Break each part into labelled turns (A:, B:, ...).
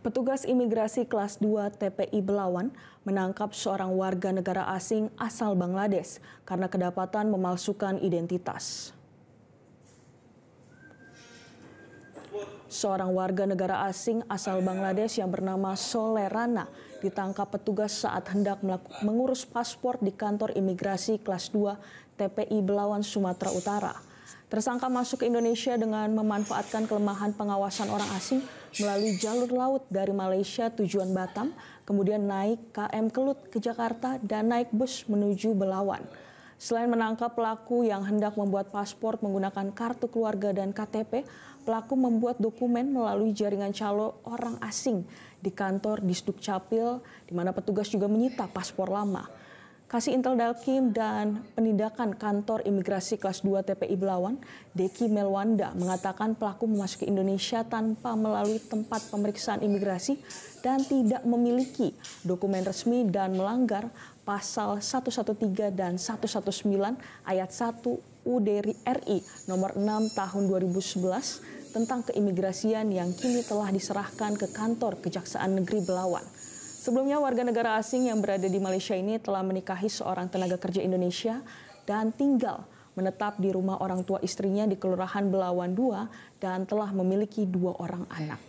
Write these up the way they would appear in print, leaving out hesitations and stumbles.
A: Petugas imigrasi kelas 2 TPI Belawan menangkap seorang warga negara asing asal Bangladesh karena kedapatan memalsukan identitas. Seorang warga negara asing asal Bangladesh yang bernama Soleh Rana ditangkap petugas saat hendak mengurus paspor di kantor imigrasi kelas 2 TPI Belawan, Sumatera Utara. Tersangka masuk ke Indonesia dengan memanfaatkan kelemahan pengawasan orang asing melalui jalur laut dari Malaysia tujuan Batam, kemudian naik KM Kelut ke Jakarta dan naik bus menuju Belawan. Selain menangkap pelaku yang hendak membuat paspor menggunakan kartu keluarga dan KTP, pelaku membuat dokumen melalui jaringan calo orang asing di kantor Disduk Capil, di mana petugas juga menyita paspor lama. Kasih Intel Dalkim dan Penindakan Kantor Imigrasi Kelas 2 TPI Belawan, Deki Melwanda, mengatakan pelaku memasuki Indonesia tanpa melalui tempat pemeriksaan imigrasi dan tidak memiliki dokumen resmi dan melanggar pasal 113 dan 119 ayat 1 UUD RI nomor 6 tahun 2011 tentang keimigrasian yang kini telah diserahkan ke kantor Kejaksaan Negeri Belawan. Sebelumnya, warga negara asing yang berada di Malaysia ini telah menikahi seorang tenaga kerja Indonesia dan tinggal menetap di rumah orang tua istrinya di Kelurahan Belawan 2 dan telah memiliki 2 orang anak.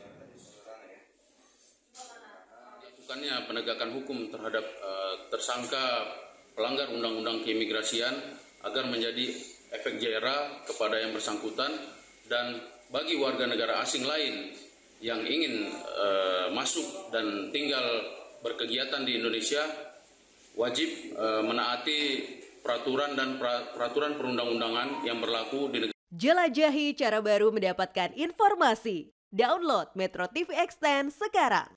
B: Dilakukannya penegakan hukum terhadap tersangka pelanggar undang-undang keimigrasian agar menjadi efek jera kepada yang bersangkutan, dan bagi warga negara asing lain yang ingin masuk dan tinggal berkegiatan di Indonesia wajib menaati peraturan dan peraturan perundang-undangan yang berlaku di negara.
C: Jelajahi cara baru mendapatkan informasi. Download Metro TV Extend sekarang.